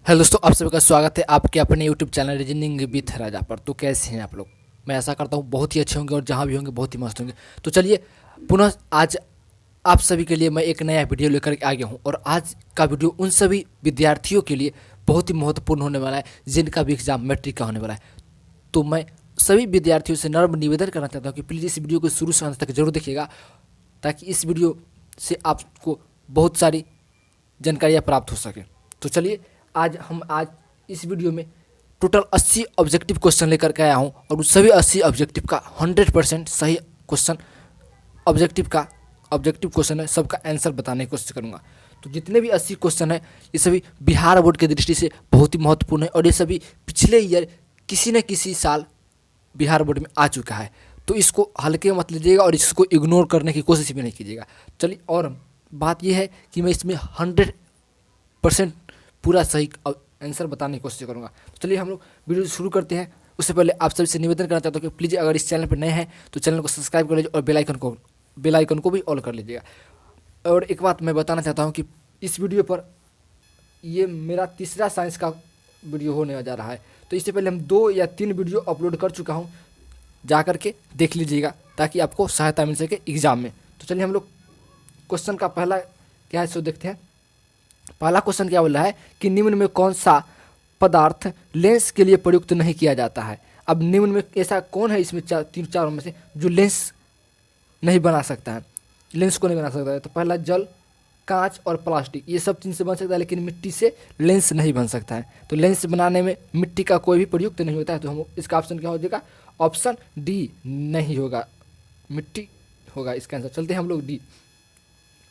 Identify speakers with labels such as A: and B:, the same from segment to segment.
A: Hello दोस्तों, आप सभी का स्वागत है आपके अपने यूट्यूब चैनल रीजनिंग विथ राजा पर। तो कैसे हैं आप लोग? मैं ऐसा करता हूँ बहुत ही अच्छे होंगे और जहाँ भी होंगे बहुत ही मस्त होंगे। तो चलिए पुनः आज आप सभी के लिए मैं एक नया वीडियो लेकर के आ गया हूँ और आज का वीडियो उन सभी विद्यार्थियों के लिए बहुत ही महत्वपूर्ण होने वाला है जिनका भी एग्जाम मैट्रिक का होने वाला है। तो मैं सभी विद्यार्थियों से नम्र निवेदन करना चाहता हूँ कि प्लीज़ इस वीडियो को शुरू से अंत तक जरूर देखिएगा, ताकि इस वीडियो से आपको बहुत सारी जानकारियाँ प्राप्त हो सके। तो चलिए आज इस वीडियो में टोटल 80 ऑब्जेक्टिव क्वेश्चन लेकर के आया हूँ और उस सभी 80 ऑब्जेक्टिव का 100% सही क्वेश्चन ऑब्जेक्टिव क्वेश्चन है, सबका आंसर बताने की कोशिश करूँगा। तो जितने भी 80 क्वेश्चन है ये सभी बिहार बोर्ड की दृष्टि से बहुत ही महत्वपूर्ण है और ये सभी पिछले ईयर किसी न किसी साल बिहार बोर्ड में आ चुका है। तो इसको हल्के मत लीजिएगा और इसको इग्नोर करने की कोशिश भी नहीं कीजिएगा। चलिए, और बात यह है कि मैं इसमें 100% पूरा सही आंसर बताने की कोशिश करूँगा। तो चलिए हम लोग वीडियो शुरू करते हैं। उससे पहले आप सभी से निवेदन करना चाहता हूँ कि प्लीज़ अगर इस चैनल पर नए हैं तो चैनल को सब्सक्राइब कर लीजिए और बेल आइकन को भी ऑल कर लीजिएगा। और एक बात मैं बताना चाहता हूँ कि इस वीडियो पर ये मेरा तीसरा साइंस का वीडियो होने जा रहा है। तो इससे पहले हम 2 या 3 वीडियो अपलोड कर चुका हूँ, जा कर के देख लीजिएगा ताकि आपको सहायता मिल सके एग्ज़ाम में। तो चलिए हम लोग क्वेश्चन का पहला क्या है सो देखते हैं। पहला क्वेश्चन क्या बोल रहा है कि निम्न में कौन सा पदार्थ लेंस के लिए प्रयुक्त नहीं किया जाता है। अब निम्न में ऐसा कौन है इसमें 3-4 में से जो लेंस नहीं बना सकता है, लेंस को नहीं बना सकता है? तो पहला जल, कांच और प्लास्टिक, ये सब चीज़ से बन सकता है, लेकिन मिट्टी से लेंस नहीं बन सकता है। तो लेंस बनाने में मिट्टी का कोई भी प्रयुक्त नहीं होता है। तो हम इसका ऑप्शन क्या हो जाएगा? ऑप्शन डी नहीं होगा, मिट्टी होगा इसका आंसर। चलते हैं हम लोग डी।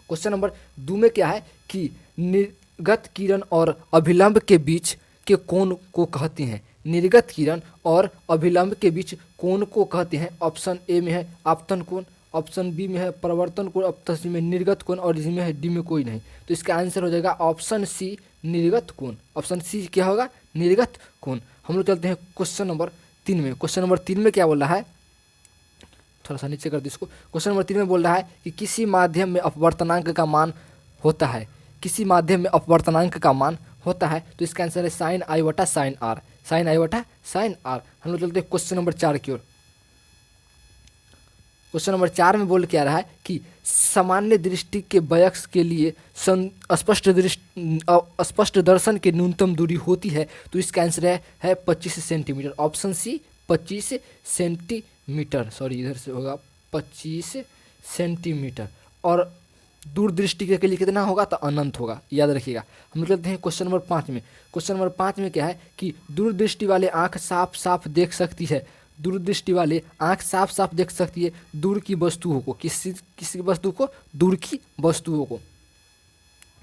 A: क्वेश्चन नंबर 2 में क्या है कि निर्गत किरण और अभिलंब के बीच के कोण को कहते हैं। निर्गत किरण और अभिलंब के बीच कोण को कहते हैं। ऑप्शन ए में है आपतन कोण, ऑप्शन बी में है परिवर्तन कोण, ऑप्शन सी में निर्गत कोण और इसमें है डी में कोई नहीं। तो इसका आंसर हो जाएगा ऑप्शन सी निर्गत कोण। ऑप्शन सी क्या होगा? निर्गत कोण। हम लोग चलते हैं क्वेश्चन नंबर 3 में। क्वेश्चन नंबर 3 में क्या बोल रहा है? थोड़ा सा नीचे कर दो इसको। क्वेश्चन नंबर 3 में बोल रहा है कि किसी माध्यम में अपवर्तनांक का मान होता है। किसी माध्यम में अपवर्तनांक का मान होता है। तो इसका आंसर है साइन आई बटा साइन आर। साइन आई बटा साइन आर। हम लोग चलते हैं क्वेश्चन नंबर 4 की ओर। क्वेश्चन नंबर 4 में बोल क्या रहा है कि सामान्य दृष्टि के वयस्क के लिए स्पष्ट दर्शन की न्यूनतम दूरी होती है। तो इसका आंसर है 25 centimetre. Option C 25 centimetre, sorry इधर से होगा 25 सेंटीमीटर। और दूरदृष्टि के लिए कितना होगा? तो अनंत होगा, याद रखिएगा। हम चलते हैं क्वेश्चन नंबर 5 में। क्वेश्चन नंबर 5 में क्या है कि दूरदृष्टि वाले आंख साफ साफ देख सकती है। दूरदृष्टि वाले आंख साफ साफ देख सकती है दूर की वस्तुओं को। किसी वस्तु को? दूर की वस्तुओं को।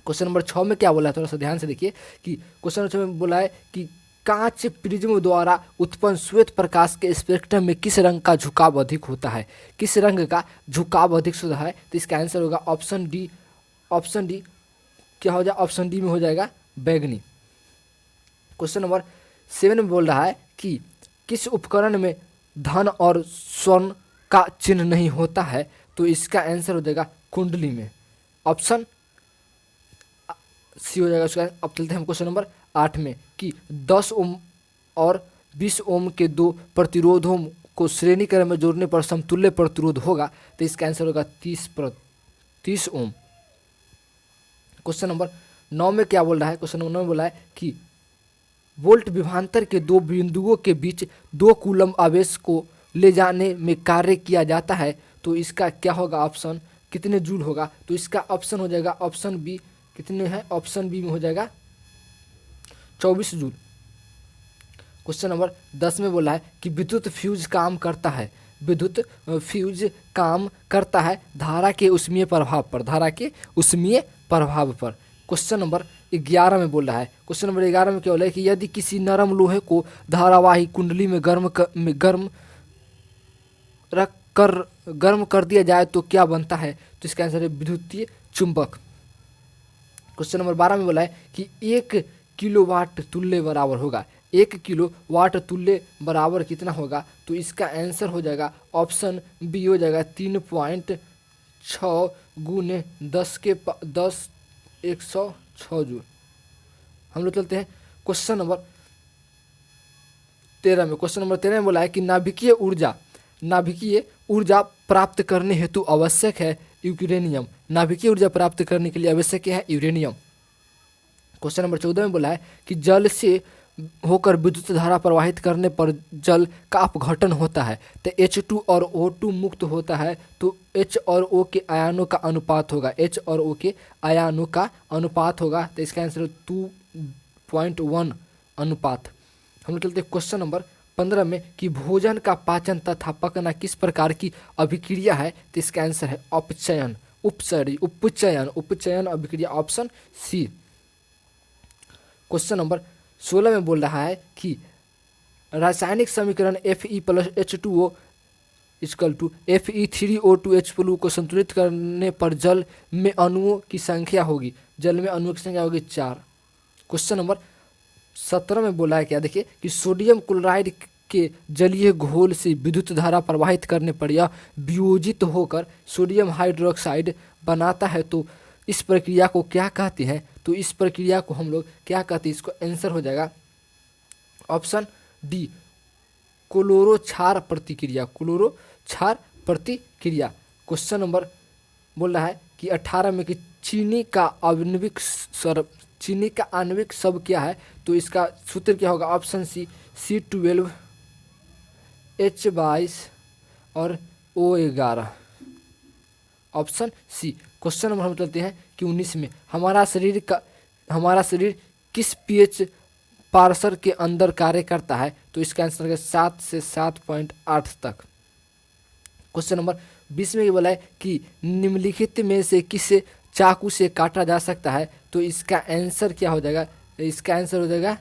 A: क्वेश्चन नंबर 6 में क्या बोला है? थोड़ा सा ध्यान से देखिए कि क्वेश्चन नंबर 6 में बोला है कि कांच प्रिज्म द्वारा उत्पन्न श्वेत प्रकाश के स्पेक्ट्रम में किस रंग का झुकाव अधिक होता है? किस रंग का झुकाव अधिक होता है? तो इसका आंसर होगा ऑप्शन डी। ऑप्शन डी क्या हो जाएगा? ऑप्शन डी में हो जाएगा बैगनी। क्वेश्चन नंबर 7 में बोल रहा है कि किस उपकरण में धन और स्वर्ण का चिन्ह नहीं होता है? तो इसका आंसर हो जाएगा कुंडली में। ऑप्शन सी हो जाएगा उसका। अब चलते हैं हम क्वेश्चन नंबर 8 में कि 10 ओम और 20 ओम के 2 प्रतिरोधों को श्रेणी क्रम में जोड़ने पर समतुल्य प्रतिरोध होगा। तो इसका आंसर होगा 30 ओम। क्वेश्चन नंबर 9 में क्या बोल रहा है? क्वेश्चन नंबर 9 में बोला है कि वोल्ट विभवांतर के 2 बिंदुओं के बीच 2 कूलम आवेश को ले जाने में कार्य किया जाता है। तो इसका क्या होगा? ऑप्शन कितने जूल होगा? तो इसका ऑप्शन हो जाएगा ऑप्शन बी। कितने हैं? ऑप्शन बी में हो जाएगा 24 जूल। क्वेश्चन नंबर 10 में बोला है कि विद्युत फ्यूज काम करता है। विद्युत फ्यूज काम करता है धारा के उष्मीय प्रभाव पर। धारा के उष्मीय प्रभाव पर। क्वेश्चन नंबर 11 में बोल रहा है। क्वेश्चन नंबर 11 में क्या बोला है कि यदि किसी नरम लोहे को धारावाही कुंडली में गर्म कर दिया जाए तो क्या बनता है? तो इसका आंसर है विद्युतीय चुंबक। क्वेश्चन नंबर 12 में बोला है कि 1 किलोवाट तुल्य बराबर होगा। 1 किलोवाट तुल्य बराबर कितना होगा? तो इसका आंसर हो जाएगा ऑप्शन बी हो जाएगा 3.6 × 10 106 जूल। हम लोग चलते हैं क्वेश्चन नंबर 13 में बोला है कि नाभिकीय ऊर्जा प्राप्त करने हेतु आवश्यक है यूरेनियम। नाभिकीय ऊर्जा प्राप्त करने के लिए आवश्यक है यूरेनियम। क्वेश्चन नंबर 14 में बोला है कि जल से होकर विद्युत धारा प्रवाहित करने पर जल का अपघटन होता है तो H2 और O2 मुक्त होता है तो H और O के आयनों का अनुपात होगा, H और O के आयनों का अनुपात होगा तो इसका आंसर 2.1 अनुपात। हम लोग चलते हैं क्वेश्चन नंबर 15 में कि भोजन का पाचन तथा पकना किस प्रकार की अभिक्रिया है तो इसका आंसर है उपचयन अभिक्रिया, ऑप्शन सी। क्वेश्चन नंबर 16 में बोल रहा है कि रासायनिक समीकरण Fe plus H2O equal to Fe3O2H को संतुलित करने पर जल में अणुओं की संख्या होगी 4। क्वेश्चन नंबर 17 में बोला है क्या, देखिए कि सोडियम क्लोराइड के जलीय घोल से विद्युत धारा प्रवाहित करने पर यह वियोजित होकर सोडियम हाइड्रोक्साइड बनाता है तो इस प्रक्रिया को क्या कहते हैं, तो इस प्रक्रिया को हम लोग क्या कहते हैं, इसको आंसर हो जाएगा ऑप्शन डी क्लोरो क्षार प्रतिक्रिया। क्वेश्चन नंबर बोल रहा है कि 18 में कि चीनी का आणविक शब्द क्या है तो इसका सूत्र क्या होगा, ऑप्शन सी C12 H22 और O11, option C. Question number हम चलते हैं कि 19 में हमारा शरीर किस pH पार्सर के अंदर कार्य करता है तो इसका आंसर है 7 से 7.8 तक। क्वेश्चन नंबर 20 में ये बोला है कि निम्नलिखित में से किसे चाकू से काटा जा सकता है तो इसका आंसर क्या हो जाएगा, इसका आंसर हो जाएगा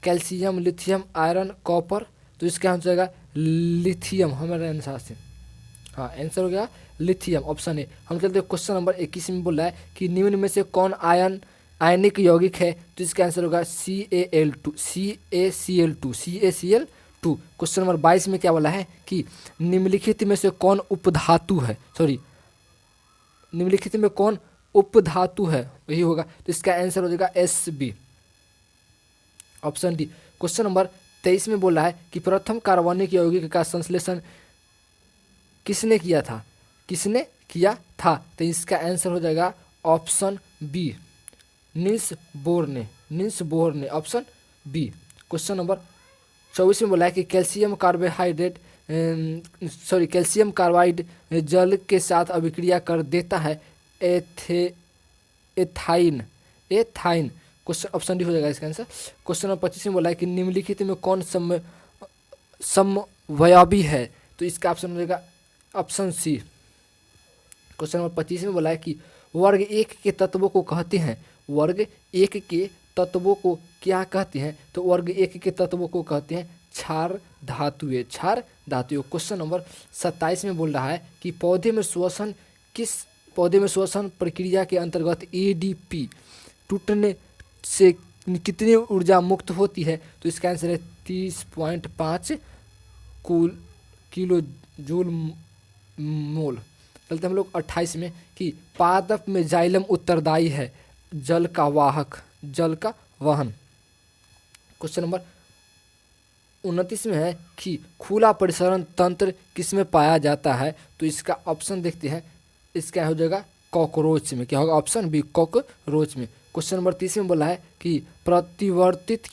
A: कैल्शियम, लिथियम, आयरन, कॉपर, तो इसका आंसर हो जाएगा लिथियम हमारे अनुसार से, हाँ आंसर हो गया लिथियम, ऑप्शन ए। हम चलते हैं क्वेश्चन नंबर 21 में बोल रहा है कि निम्न में से कौन आयनिक यौगिक है तो इसका आंसर होगा CaCl2। क्वेश्चन नंबर 22 में क्या बोला है कि निम्नलिखित में कौन उपधातु है वही होगा तो इसका आंसर हो जाएगा Sb, option D. Question number 23 में बोला है कि प्रथम कार्बनिक यौगिक का संश्लेषण किसने किया था तो इसका आंसर हो जाएगा ऑप्शन बी नील्स बोर ने, ऑप्शन बी। क्वेश्चन नंबर 24 में बोला है कि कैल्शियम कार्बाइड जल के साथ अभिक्रिया कर देता है एथाइन। क्वेश्चन ऑप्शन डी हो जाएगा इसका आंसर। क्वेश्चन नंबर 25 में बोला है कि निम्नलिखित में कौन समवयवी है तो इसका ऑप्शन हो जाएगा ऑप्शन सी। क्वेश्चन नंबर 25 में बोला है कि वर्ग 1 के तत्वों को कहते हैं, वर्ग 1 के तत्वों को क्या कहते हैं तो वर्ग 1 के तत्वों को कहते हैं क्षार धातुएं। क्वेश्चन नंबर 27 में बोल रहा है कि पौधे में श्वसन प्रक्रिया के अंतर्गत ADP टूटने से कितनी ऊर्जा मुक्त होती है तो इसका आंसर है 30.5 किलो जूल मोल। चलते हम लोग 28 में कि पादप में जाइलम उत्तरदायी है जल का वहन। क्वेश्चन नंबर 29 में है कि खुला परिसरण तंत्र किसमें पाया जाता है तो इसका ऑप्शन देखते हैं, इसका हो जाएगा कॉकरोच में, क्या होगा ऑप्शन बी कॉकरोच में। क्वेश्चन नंबर 30 में बोला है कि प्रतिवर्तित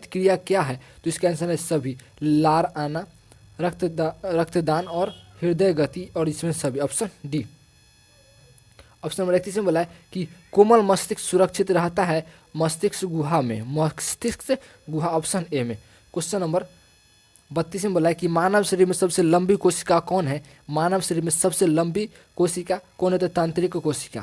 A: क्रिया क्या है तो इसका आंसर है सभी, लार आना, रक्तदान और हृदय गति और इसमें सभी, ऑप्शन डी। ऑप्शन नंबर 31 में बोला है कि कोमल मस्तिष्क सुरक्षित रहता है मस्तिष्क गुहा, ऑप्शन ए में। क्वेश्चन नंबर 32 में बोला है कि मानव शरीर में सबसे लंबी कोशिका कौन है, मानव शरीर में सबसे लंबी कोशिका कौन है तो तांत्रिक कोशिका।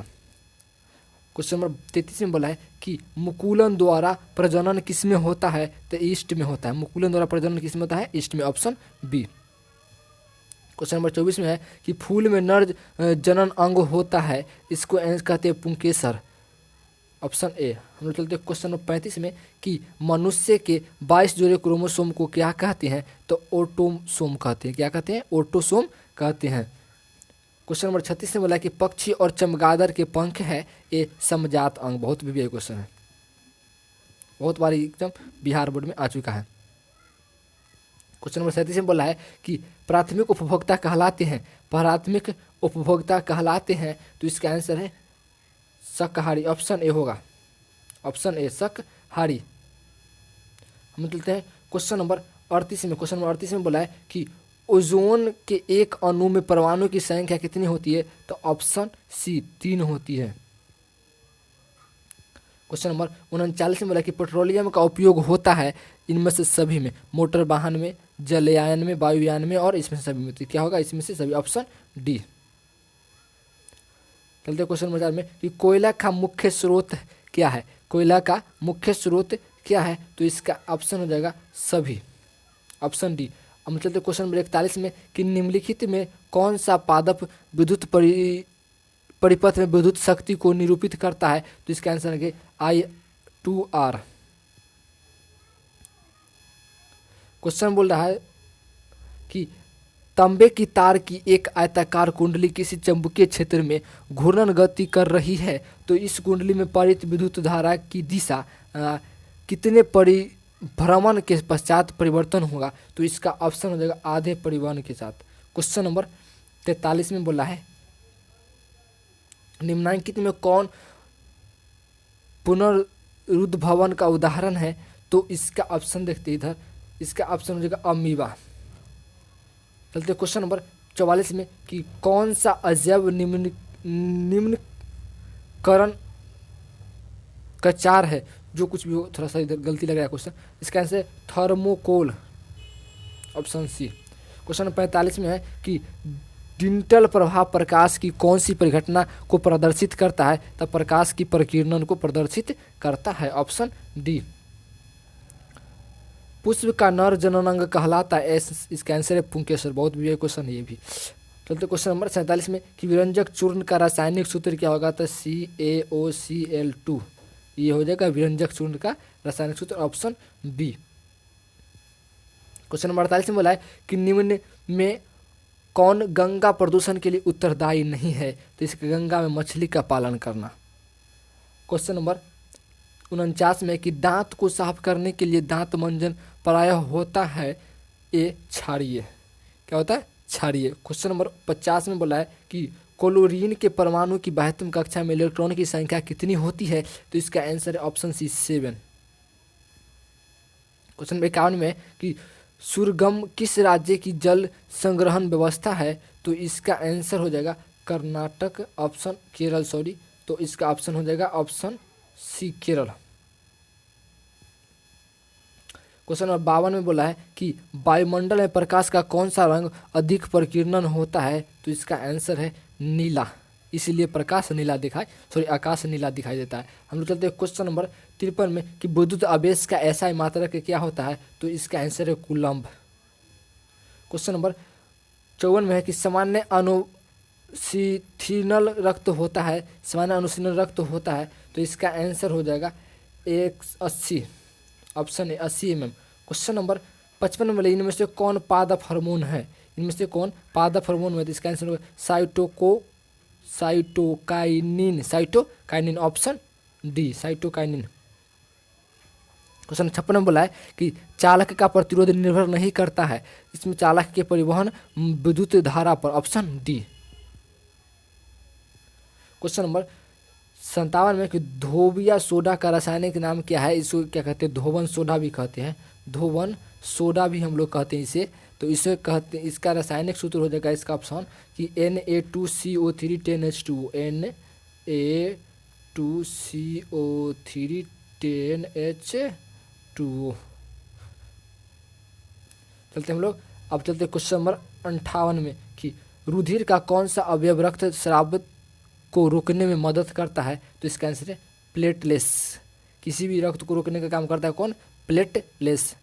A: क्वेश्चन नंबर 33 में बोला है कि मुकुलन द्वारा प्रजनन किसमें होता है तो ईस्ट में होता है, मुकुलन द्वारा प्रजनन किसमें होता है ईस्ट में, ऑप्शन बी। क्वेश्चन नंबर 24 में है कि फूल में नर जनन अंग होता है इसको कहते हैं पुंकेसर, ऑप्शन ए। हम लोग चलते हैं क्वेश्चन नंबर 35 में कि मनुष्य के 22 जोड़े क्रोमोसोम को क्या कहते हैं तो ऑटोसोम कहते हैं, क्या कहते हैं ऑटोसोम कहते हैं। क्वेश्चन नंबर 36 में बोला है कि पक्षी और चमगादड़ के पंख है ये समजात अंग। बहुत भी क्वेश्चन है, बहुत बार एकदम बिहार बोर्ड में आ चुका है। क्वेश्चन नंबर 37 में बोला है कि प्राथमिक उपभोक्ता कहलाते हैं, प्राथमिक उपभोक्ता कहलाते हैं, तो इसका आंसर है शाकाहारी। ऑप्शन ए होगा, ऑप्शन ए शाकाहारी। हम चलते हैं क्वेश्चन नंबर 38 में। क्वेश्चन नंबर 38 में बोला है कि ओजोन के एक अणु में परमाणु की संख्या कितनी होती है, तो ऑप्शन सी 3 होती है। क्वेश्चन नंबर 39 में बोला कि पेट्रोलियम का उपयोग होता है इनमें से सभी में, मोटर वाहन में, जलयान में, वायुयान में और इसमें से सभी में। तो क्या होगा इसमें से सभी, ऑप्शन डी। चलते क्वेश्चन नंबर 4 में कि कोयला का मुख्य स्रोत क्या है, कोयला का मुख्य स्रोत क्या है, तो इसका ऑप्शन हो जाएगा सभी, ऑप्शन डी। अब चलते क्वेश्चन नंबर 41 में कि निम्नलिखित में कौन सा पादप विद्युत परिपथ में विद्युत शक्ति को निरूपित करता है, तो इसका आंसर है I2R। क्वेश्चन बोल रहा है कि तांबे की तार की एक आयताकार कुंडली किसी चुंबकीय क्षेत्र में घूर्णन गति कर रही है, तो इस कुंडली में पारित विद्युत धारा की दिशा कितने परिभ्रमण के पश्चात परिवर्तन होगा, तो इसका ऑप्शन हो जाएगा आधे परिवहन के साथ। क्वेश्चन नंबर 43 में बोला है निम्नलिखित में कौन पुनरुद्भवन का उदाहरण है, तो इसका ऑप्शन देखते इधर, इसका ऑप्शन हो जाएगा अमीबा। चलते क्वेश्चन नंबर 44 में कि कौन सा अजैव निम्नकरण का चार है, जो कुछ भी हो, थोड़ा सा इधर गलती लग रहा है क्वेश्चन, इसका answer thermocol, option C. Question number 45 में है कि डिजिटल प्रभाव प्रकाश की कौन सी परिघटना को प्रदर्शित करता है, तब प्रकाश की प्रकीर्णन को प्रदर्शित करता है, ऑप्शन डी। पुष्प का नर जननांग कहलाता है, इसका आंसर है पुंकेसर। बहुत भी क्वेश्चन है ये भी। चलते क्वेश्चन नंबर 47 में कि विरंजक चूर्ण का रासायनिक सूत्र क्या होगा, तो CaOCl2, ये हो जाएगा विरंजक चूर्ण का रासायनिक सूत्र, ऑप्शन बी। क्वेश्चन नंबर 48 में बोला है कि निम्न में कौन गंगा प्रदूषण के लिए उत्तरदायी नहीं है, तो इसके गंगा में मछली का पालन करना। क्वेश्चन नंबर 49 में कि दांत को साफ करने के लिए दांत मंजन प्रायः होता है ये क्षारीय, क्या होता है, क्षारीय। क्वेश्चन नंबर 50 में बोला है कि क्लोरीन के परमाणु की 72वीं कक्षा में इलेक्ट्रॉन की संख्या कितनी होती है, तो इसका आंसर है ऑप्शन सी 7। क्वेश्चन नंबर 51 में कि सुरगम किस राज्य की जल संग्रहण व्यवस्था है, तो इसका आंसर हो जाएगा कर्नाटक, ऑप्शन केरल, सॉरी, तो इसका ऑप्शन हो जाएगा option C Kerala. Question number 52 में बोला है कि वायुमंडल में प्रकाश का कौन सा रंग अधिक प्रकीर्णन होता है, तो इसका आंसर है नीला, इसीलिए प्रकाश नीला आकाश नीला दिखाई देता है। हम लोग चलते हैं क्वेश्चन नंबर 53 में कि विद्युत आवेश का ऐसा मात्रक क्या होता है, तो इसका आंसर है कूलम्ब। क्वेश्चन नंबर 54 में है कि सामान्य अनुशीतल रक्त होता है, सामान्य अनुशीतल रक्त होता है, तो इसका आंसर हो जाएगा 180, option A 80 mm। Question number 55 में इनमें से कौन पादप हार्मोन है, इनमें से कौन पादप हार्मोन है, तो इसका आंसर होगा cytokinin, option D, cytokinin. Question 56 में बोला है कि चालक का प्रतिरोध निर्भर नहीं करता है, इसमें चालक के परिवहन विद्युत धारा पर, ऑप्शन डी। क्वेश्चन नंबर 57 में कि धोबिया सोडा का रासायनिक नाम क्या है, इसको क्या कहते हैं, धोवन सोडा भी कहते हैं, धोवन सोडा भी हम लोग कहते हैं इसे, तो इसे कहते हैं, इसका रासायनिक सूत्र हो जाएगा इसका ऑप्शन कि Na2CO3 10H2, Na2CO3 10H2। चलते हम लोग, अब चलते क्वेश्चन नंबर 58 में कि रुधिर का कौन सा अवयव रक्त स्राव को रोकने में मदद करता है, तो इसका आंसर है प्लेटलेस, किसी भी रक्त को रोकने का काम करता है कौन, प्लेटलेस।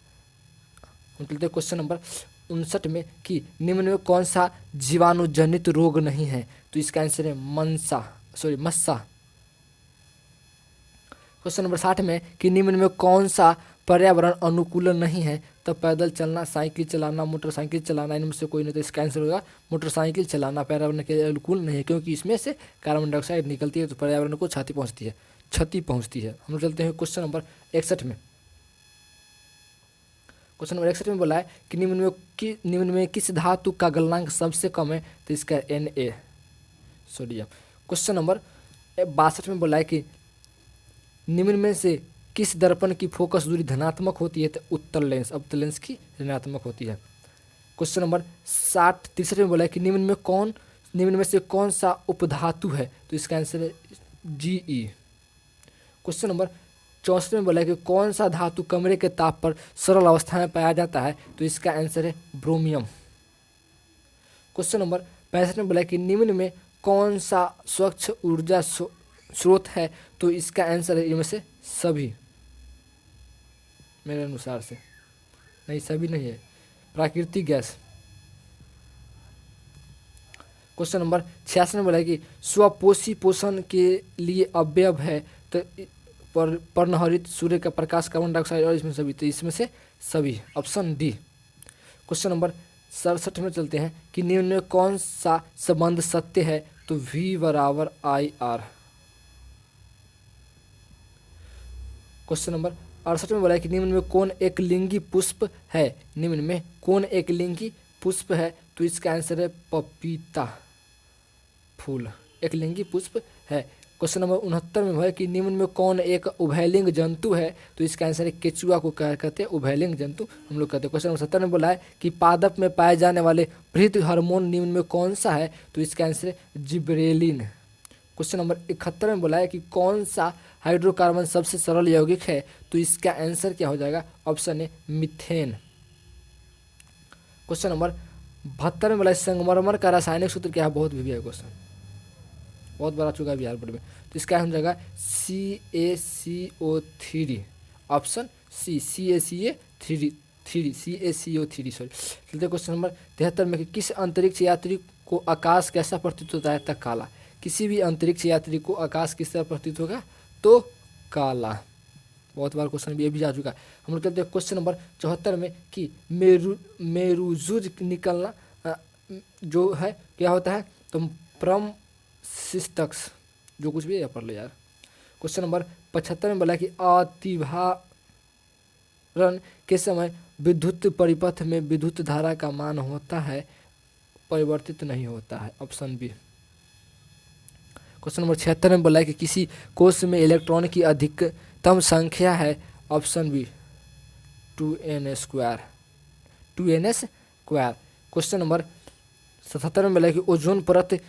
A: हम चलते क्वेश्चन नंबर 59 में कि निम्न में कौन सा जीवाणुजनित रोग नहीं है, तो इसका आंसर है मस्सा। क्वेश्चन नंबर 60 में कि निम्न में कौन सा पर्यावरण अनुकूल नहीं है तो पैदल चलना, साइकिल चलाना, मोटरसाइकिल चलाना, इनमें से कोई नहीं। तो इसका आंसर होगा मोटरसाइकिल चलाना पर्यावरण के अनुकूल नहीं है, क्योंकि इसमें से कार्बन डाइऑक्साइड निकलती है तो पर्यावरण को क्षति पहुँचती है। हम लोग चलते हैं क्वेश्चन नंबर 61 में। क्वेश्चन नंबर 61 में बोला है कि निम्न में किस धातु का गलनांक सबसे कम है? तो इसका Na, सोडियम। क्वेश्चन नंबर 62 में बोला है कि निम्न में से किस दर्पण की फोकस दूरी धनात्मक होती है? तो उत्तल लेंस। अवतल लेंस की ऋणात्मक होती है। क्वेश्चन नंबर 63 में बोला है कि निम्न में से कौन सा उपधातु है? तो इसका आंसर है Ge। क्वेश्चन नंबर 64 में बोला है कि कौन सा धातु कमरे के ताप पर सरल अवस्था में पाया जाता है? तो इसका आंसर है ब्रोमियम। क्वेश्चन नंबर 65 में बोला है कि निम्न में कौन सा स्वच्छ ऊर्जा स्रोत है? तो इसका आंसर है इनमें से सभी, मेरे अनुसार से नहीं, सभी नहीं है, प्राकृतिक गैस। क्वेश्चन नंबर 86 में बोला है कि स्वपोषी पोषण के लिए अवयव है? तो पर्णहरित, सूर्य का प्रकाश, कार्बन डाइऑक्साइड और इसमें सभी, तो इसमें से सभी, ऑप्शन डी। क्वेश्चन नंबर 67 में चलते हैं कि निम्न में कौन सा संबंध सत्य है? तो V बराबर IR। क्वेश्चन नंबर 68 में बोला है कि निम्न में कौन एक लिंगी पुष्प है? निम्न में कौन एक लिंगी पुष्प है? तो इसका आंसर है पपीता फूल, एक लिंगी पुष्प है। क्वेश्चन नंबर 69 में है कि निम्न में कौन एक उभयलिंग जंतु है? तो इसका आंसर है केचुआ को क्या कहते हैं? उभयलिंग जंतु हम लोग कहते हैं। क्वेश्चन नंबर 70 में बोला है कि पादप में पाए जाने वाले वृद्धि हार्मोन निम्न में कौन सा है? तो इसका आंसर है जिब्रेलिन। क्वेश्चन नंबर 71 में बोला है कि कौन सा हाइड्रोकार्बन सबसे सरल यौगिक है? तो इसका आंसर क्या हो जाएगा? Option A methane. Question number 72 में बोला है संगमरमर का रासायनिक सूत्र क्या है? बहुत भी है क्वेश्चन, बहुत बड़ा चुका है बिहार बोर्ड में। तो इसका हो जाएगा CaCO3, option C, CaCO3 sorry. चलते क्वेश्चन नंबर 73 में कि किस अंतरिक्ष यात्री को आकाश कैसा प्रतीत होता है? तक काला। किसी भी अंतरिक्ष यात्री को आकाश किस तरह प्रतीत होगा? तो काला। बहुत बार क्वेश्चन भी ये भी आ चुका है। हम लोग चलते हैं क्वेश्चन नंबर 74 में कि मेरुजुज निकलना जो है क्या होता है? तो प्रम सिस्टक्स, जो कुछ भी है पढ़ ले यार। क्वेश्चन नंबर 75 में बोला कि अतिभारण के समय विद्युत परिपथ में विद्युत धारा का मान होता है, परिवर्तित नहीं होता है, ऑप्शन बी। क्वेश्चन नंबर 76 में बोला है कि किसी कोश में इलेक्ट्रॉन की अधिकतम संख्या है, option B 2n²। Question number 77 में बोला है कि ओजोन परत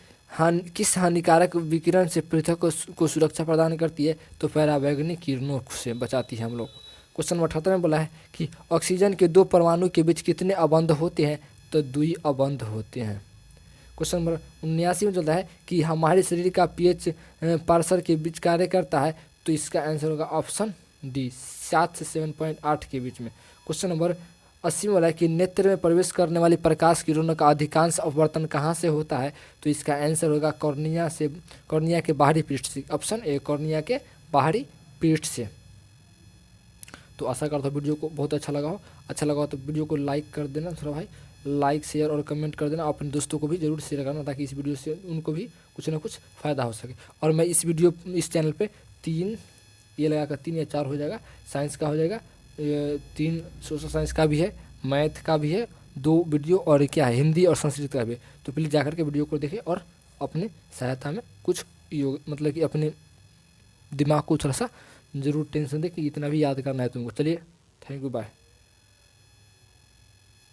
A: किस हानिकारक विकिरण से पृथ्वी को सुरक्षा प्रदान करती है? तो पराबैंगनी किरणों से बचाती है हम लोग को। क्वेश्चन नंबर 78 में बोला है कि ऑक्सीजन के दो परमाणु के बीच कितने अबंध होते हैं? तो 2 अबंध होते हैं। क्वेश्चन नंबर 79 में चलता है कि हमारे शरीर का pH पार्सर के बीच कार्य करता है, तो इसका आंसर होगा ऑप्शन डी, 7 से 7.8 के बीच में। क्वेश्चन नंबर 80 में बोला है कि नेत्र में प्रवेश करने वाली प्रकाश किरणों का अधिकांश अपवर्तन कहाँ से होता है? तो इसका आंसर होगा कॉर्निया के बाहरी पृष्ठ से, ऑप्शन ए कॉर्निया के बाहरी पृष्ठ से। तो आशा करता हूँ वीडियो को बहुत अच्छा लगा हो तो वीडियो को लाइक कर देना थोड़ा भाई, लाइक शेयर और कमेंट कर देना। अपने दोस्तों को भी जरूर शेयर करना ताकि इस वीडियो से उनको भी कुछ ना कुछ फ़ायदा हो सके। और मैं इस चैनल पे 3 ये लगाकर 3 या 4 हो जाएगा, साइंस का हो जाएगा, 3 सोशल साइंस का भी है, मैथ का भी है, 2 वीडियो और क्या है हिंदी और संस्कृत का भी है। तो प्लीज़ जाकर के वीडियो को देखें और अपनी सहायता में कुछ मतलब कि अपने दिमाग को थोड़ा सा ज़रूर टेंशन दे कि इतना भी याद करना है तुमको। चलिए, थैंक यू, बाय।